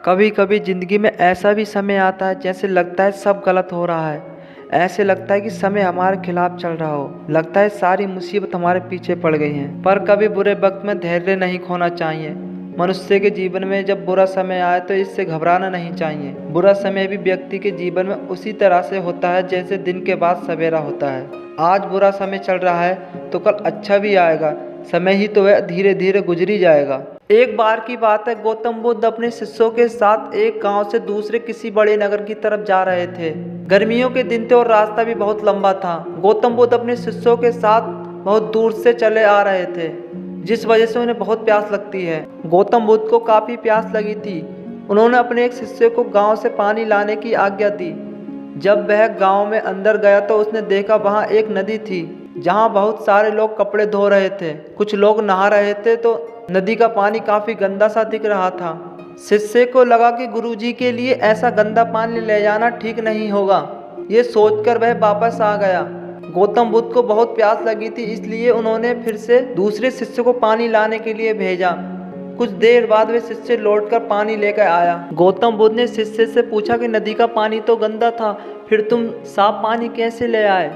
कभी कभी ज़िंदगी में ऐसा भी समय आता है जैसे लगता है सब गलत हो रहा है। ऐसे लगता है कि समय हमारे खिलाफ चल रहा हो। लगता है सारी मुसीबत हमारे पीछे पड़ गई हैं। पर कभी बुरे वक्त में धैर्य नहीं खोना चाहिए। मनुष्य के जीवन में जब बुरा समय आए तो इससे घबराना नहीं चाहिए। बुरा समय भी व्यक्ति के जीवन में उसी तरह से होता है जैसे दिन के बाद सवेरा होता है। आज बुरा समय चल रहा है तो कल अच्छा भी आएगा। समय ही तो है, धीरे धीरे गुजरी जाएगा। एक बार की बात है, गौतम बुद्ध अपने शिष्यों के साथ एक गांव से दूसरे किसी बड़े नगर की तरफ जा रहे थे। गर्मियों के दिन थे और रास्ता भी बहुत लंबा था। गौतम बुद्ध अपने शिष्यों के साथ बहुत दूर से चले आ रहे थे, जिस वजह से उन्हें बहुत प्यास लगती है। गौतम बुद्ध को काफी प्यास लगी थी। उन्होंने अपने एक शिष्य को गांव से पानी लाने की आज्ञा दी। जब वह गांव में अंदर गया तो उसने देखा वहां एक नदी थी जहां बहुत सारे लोग कपड़े धो रहे थे। कुछ लोग नहा रहे थे तो नदी का पानी काफी गंदा सा दिख रहा था। शिष्य को लगा कि गुरुजी के लिए ऐसा गंदा पानी ले जाना ठीक नहीं होगा। ये सोचकर वह वापस आ गया। गौतम बुद्ध को बहुत प्यास लगी थी, इसलिए उन्होंने फिर से दूसरे शिष्य को पानी लाने के लिए भेजा। कुछ देर बाद वह शिष्य लौटकर पानी लेकर आया। गौतम बुद्ध ने शिष्य से पूछा कि नदी का पानी तो गंदा था, फिर तुम साफ पानी कैसे ले आए?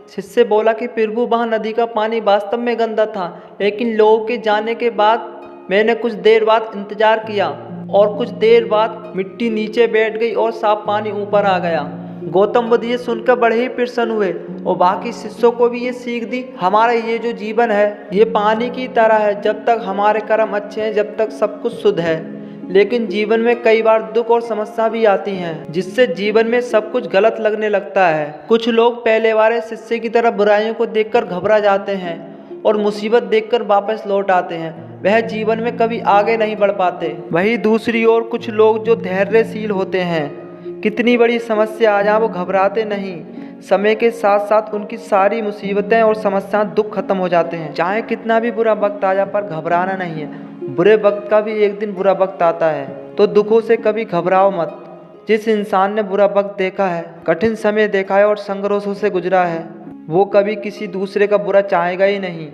शिष्य बोला कि प्रभु, वहाँ नदी का पानी वास्तव में गंदा था, लेकिन लोगों के जाने के बाद मैंने कुछ देर बाद इंतजार किया और कुछ देर बाद मिट्टी नीचे बैठ गई और साफ पानी ऊपर आ गया। गौतम बुद्ध ये सुनकर बड़े ही प्रसन्न हुए और बाकी शिष्यों को भी ये सीख दी, हमारा ये जो जीवन है ये पानी की तरह है। जब तक हमारे कर्म अच्छे हैं, जब तक सब कुछ शुद्ध है। लेकिन जीवन में कई बार दुख और समस्या भी आती हैं, जिससे जीवन में सब कुछ गलत लगने लगता है। कुछ लोग पहले वाले शिष्य की तरह बुराइयों को देखकर घबरा जाते हैं और मुसीबत देखकर वापस लौट आते हैं। वह जीवन में कभी आगे नहीं बढ़ पाते। वहीं दूसरी ओर कुछ लोग जो धैर्यशील होते हैं, कितनी बड़ी समस्या आ जाए वो घबराते नहीं। समय के साथ साथ उनकी सारी मुसीबतें और समस्याएं दुख खत्म हो जाते हैं। चाहे कितना भी बुरा वक्त आ जाए, पर घबराना नहीं है। बुरे वक्त का भी एक दिन बुरा वक्त आता है, तो दुखों से कभी घबराओ मत। जिस इंसान ने बुरा वक्त देखा है, कठिन समय देखा है और संघर्षों से गुजरा है, वो कभी किसी दूसरे का बुरा चाहेगा ही नहीं।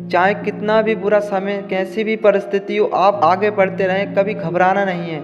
चाहे कितना भी बुरा समय, कैसी भी परिस्थिति हो, आप आगे बढ़ते रहें, कभी घबराना नहीं है।